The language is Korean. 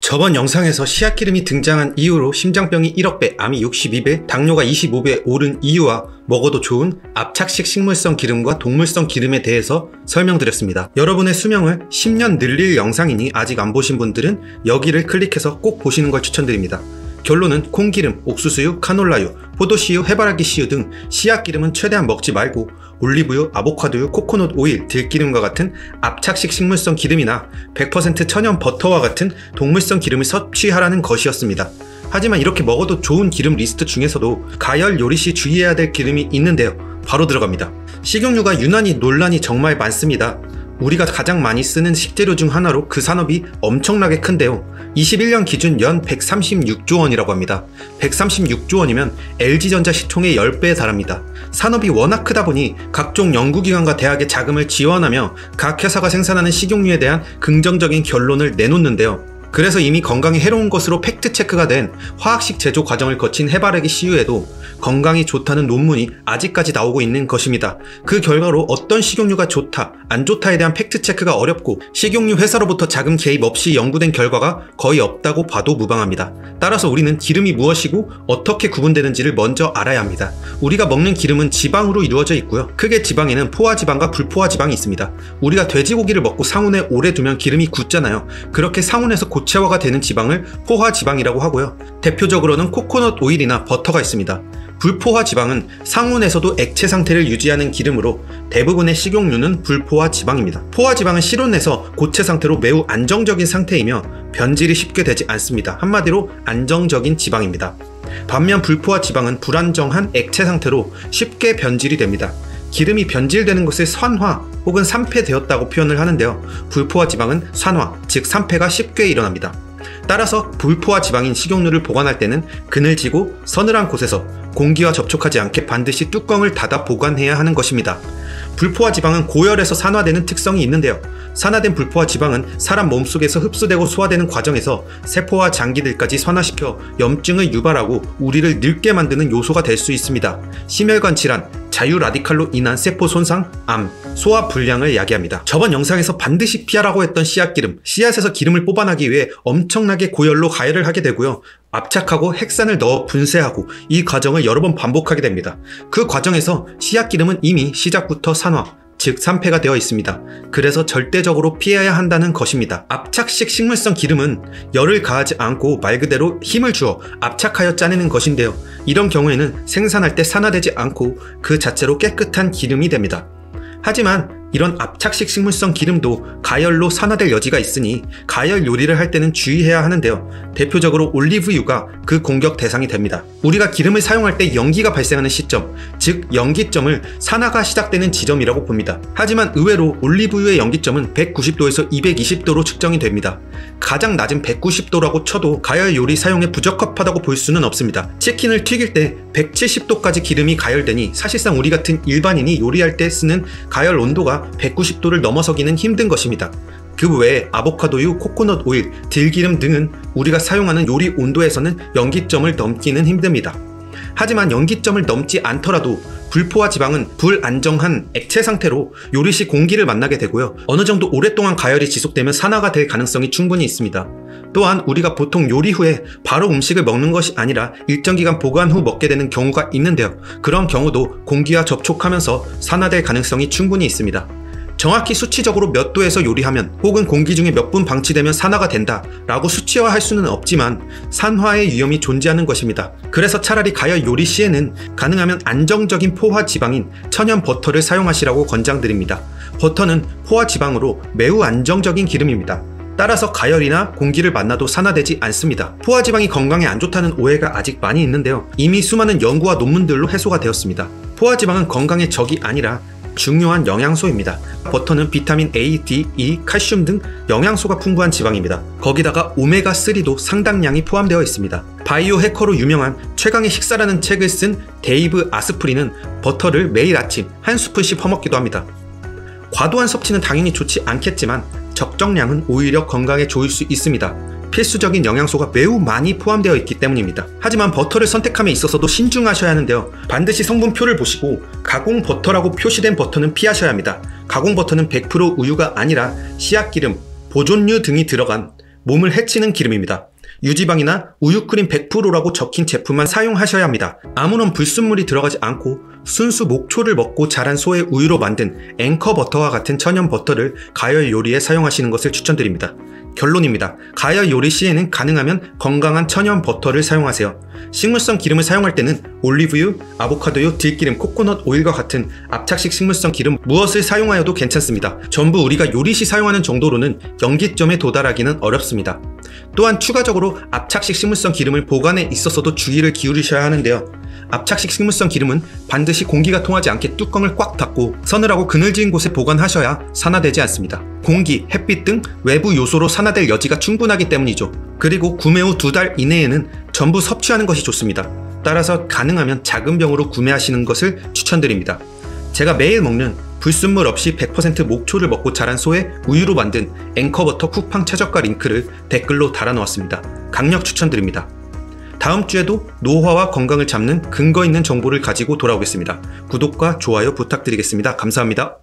저번 영상에서 씨앗기름이 등장한 이후로 심장병이 1억배, 암이 62배, 당뇨가 25배 오른 이유와 먹어도 좋은 압착식 식물성 기름과 동물성 기름에 대해서 설명드렸습니다. 여러분의 수명을 10년 늘릴 영상이니 아직 안 보신 분들은 여기를 클릭해서 꼭 보시는 걸 추천드립니다. 결론은 콩기름, 옥수수유, 카놀라유, 포도씨유, 해바라기씨유 등 씨앗기름은 최대한 먹지 말고 올리브유, 아보카도유, 코코넛 오일, 들기름과 같은 압착식 식물성 기름이나 100% 천연 버터와 같은 동물성 기름을 섭취하라는 것이었습니다. 하지만 이렇게 먹어도 좋은 기름 리스트 중에서도 가열 요리 시 주의해야 될 기름이 있는데요. 바로 들어갑니다. 식용유가 유난히 논란이 정말 많습니다. 우리가 가장 많이 쓰는 식재료 중 하나로 그 산업이 엄청나게 큰데요. 21년 기준 연 136조 원이라고 합니다. 136조 원이면 LG전자 시총의 10배에 달합니다. 산업이 워낙 크다 보니 각종 연구기관과 대학의 자금을 지원하며 각 회사가 생산하는 식용유에 대한 긍정적인 결론을 내놓는데요. 그래서 이미 건강에 해로운 것으로 팩트체크가 된 화학식 제조 과정을 거친 해바라기 씨유에도 건강이 좋다는 논문이 아직까지 나오고 있는 것입니다. 그 결과로 어떤 식용유가 좋다, 안 좋다에 대한 팩트체크가 어렵고 식용유 회사로부터 자금 개입 없이 연구된 결과가 거의 없다고 봐도 무방합니다. 따라서 우리는 기름이 무엇이고 어떻게 구분되는지를 먼저 알아야 합니다. 우리가 먹는 기름은 지방으로 이루어져 있고요. 크게 지방에는 포화지방과 불포화지방이 있습니다. 우리가 돼지고기를 먹고 상온에 오래 두면 기름이 굳잖아요. 그렇게 상온에서 고체화가 되는 지방을 포화지방이라고 하고요. 대표적으로는 코코넛 오일이나 버터가 있습니다. 불포화 지방은 상온에서도 액체 상태를 유지하는 기름으로 대부분의 식용유는 불포화 지방입니다. 포화 지방은 실온에서 고체 상태로 매우 안정적인 상태이며 변질이 쉽게 되지 않습니다. 한마디로 안정적인 지방입니다. 반면 불포화 지방은 불안정한 액체 상태로 쉽게 변질이 됩니다. 기름이 변질되는 것을 산화 혹은 산패되었다고 표현을 하는데요. 불포화 지방은 산화, 즉 산패가 쉽게 일어납니다. 따라서 불포화 지방인 식용유를 보관할 때는 그늘지고 서늘한 곳에서 공기와 접촉하지 않게 반드시 뚜껑을 닫아 보관해야 하는 것입니다. 불포화 지방은 고열에서 산화되는 특성이 있는데요. 산화된 불포화 지방은 사람 몸속에서 흡수되고 소화되는 과정에서 세포와 장기들까지 산화시켜 염증을 유발하고 우리를 늙게 만드는 요소가 될 수 있습니다. 심혈관 질환, 자유 라디칼로 인한 세포 손상, 암, 소화 불량을 야기합니다. 저번 영상에서 반드시 피하라고 했던 씨앗기름, 씨앗에서 기름을 뽑아내기 위해 엄청나게 고열로 가열을 하게 되고요. 압착하고 핵산을 넣어 분쇄하고 이 과정을 여러 번 반복하게 됩니다. 그 과정에서 씨앗기름은 이미 시작부터 산화, 즉 산패가 되어 있습니다. 그래서 절대적으로 피해야 한다는 것입니다. 압착식 식물성 기름은 열을 가하지 않고 말 그대로 힘을 주어 압착하여 짜내는 것인데요. 이런 경우에는 생산할 때 산화되지 않고 그 자체로 깨끗한 기름이 됩니다. 하지만 이런 압착식 식물성 기름도 가열로 산화될 여지가 있으니 가열 요리를 할 때는 주의해야 하는데요. 대표적으로 올리브유가 그 공격 대상이 됩니다. 우리가 기름을 사용할 때 연기가 발생하는 시점, 즉 연기점을 산화가 시작되는 지점이라고 봅니다. 하지만 의외로 올리브유의 연기점은 190도에서 220도로 측정이 됩니다. 가장 낮은 190도라고 쳐도 가열 요리 사용에 부적합하다고 볼 수는 없습니다. 치킨을 튀길 때 170도까지 기름이 가열되니 사실상 우리 같은 일반인이 요리할 때 쓰는 가열 온도가 190도를 넘어서기는 힘든 것입니다. 그 외에 아보카도유, 코코넛 오일, 들기름 등은 우리가 사용하는 요리 온도에서는 연기점을 넘기는 힘듭니다. 하지만 연기점을 넘지 않더라도 불포화 지방은 불안정한 액체 상태로 요리 시 공기를 만나게 되고요. 어느 정도 오랫동안 가열이 지속되면 산화가 될 가능성이 충분히 있습니다. 또한 우리가 보통 요리 후에 바로 음식을 먹는 것이 아니라 일정 기간 보관 후 먹게 되는 경우가 있는데요. 그런 경우도 공기와 접촉하면서 산화될 가능성이 충분히 있습니다. 정확히 수치적으로 몇 도에서 요리하면 혹은 공기 중에 몇 분 방치되면 산화가 된다 라고 수치화할 수는 없지만 산화의 위험이 존재하는 것입니다. 그래서 차라리 가열 요리 시에는 가능하면 안정적인 포화 지방인 천연 버터를 사용하시라고 권장드립니다. 버터는 포화 지방으로 매우 안정적인 기름입니다. 따라서 가열이나 공기를 만나도 산화되지 않습니다. 포화지방이 건강에 안 좋다는 오해가 아직 많이 있는데요. 이미 수많은 연구와 논문들로 해소가 되었습니다. 포화지방은 건강의 적이 아니라 중요한 영양소입니다. 버터는 비타민 A, D, E, 칼슘 등 영양소가 풍부한 지방입니다. 거기다가 오메가3도 상당량이 포함되어 있습니다. 바이오 해커로 유명한 최강의 식사라는 책을 쓴 데이브 아스프리는 버터를 매일 아침 한 스푼씩 퍼먹기도 합니다. 과도한 섭취는 당연히 좋지 않겠지만 적정량은 오히려 건강에 좋을 수 있습니다. 필수적인 영양소가 매우 많이 포함되어 있기 때문입니다. 하지만 버터를 선택함에 있어서도 신중하셔야 하는데요. 반드시 성분표를 보시고 가공 버터라고 표시된 버터는 피하셔야 합니다. 가공 버터는 100% 우유가 아니라 씨앗기름, 보존류 등이 들어간 몸을 해치는 기름입니다. 유지방이나 우유크림 100%라고 적힌 제품만 사용하셔야 합니다. 아무런 불순물이 들어가지 않고 순수 목초를 먹고 자란 소의 우유로 만든 앵커 버터와 같은 천연 버터를 가열 요리에 사용하시는 것을 추천드립니다. 결론입니다. 가열 요리 시에는 가능하면 건강한 천연 버터를 사용하세요. 식물성 기름을 사용할 때는 올리브유, 아보카도유, 들기름, 코코넛 오일과 같은 압착식 식물성 기름 무엇을 사용하여도 괜찮습니다. 전부 우리가 요리 시 사용하는 정도로는 영기점에 도달하기는 어렵습니다. 또한 추가적으로 압착식 식물성 기름을 보관에 있어서도 주의를 기울이셔야 하는데요. 압착식 식물성 기름은 반드시 공기가 통하지 않게 뚜껑을 꽉 닫고 서늘하고 그늘진 곳에 보관하셔야 산화되지 않습니다. 공기, 햇빛 등 외부 요소로 산화될 여지가 충분하기 때문이죠. 그리고 구매 후 2달 이내에는 전부 섭취하는 것이 좋습니다. 따라서 가능하면 작은 병으로 구매하시는 것을 추천드립니다. 제가 매일 먹는 불순물 없이 100% 목초를 먹고 자란 소의 우유로 만든 앵커버터 쿠팡 최저가 링크를 댓글로 달아놓았습니다. 강력 추천드립니다. 다음 주에도 노화와 건강을 잡는 근거 있는 정보를 가지고 돌아오겠습니다. 구독과 좋아요 부탁드리겠습니다. 감사합니다.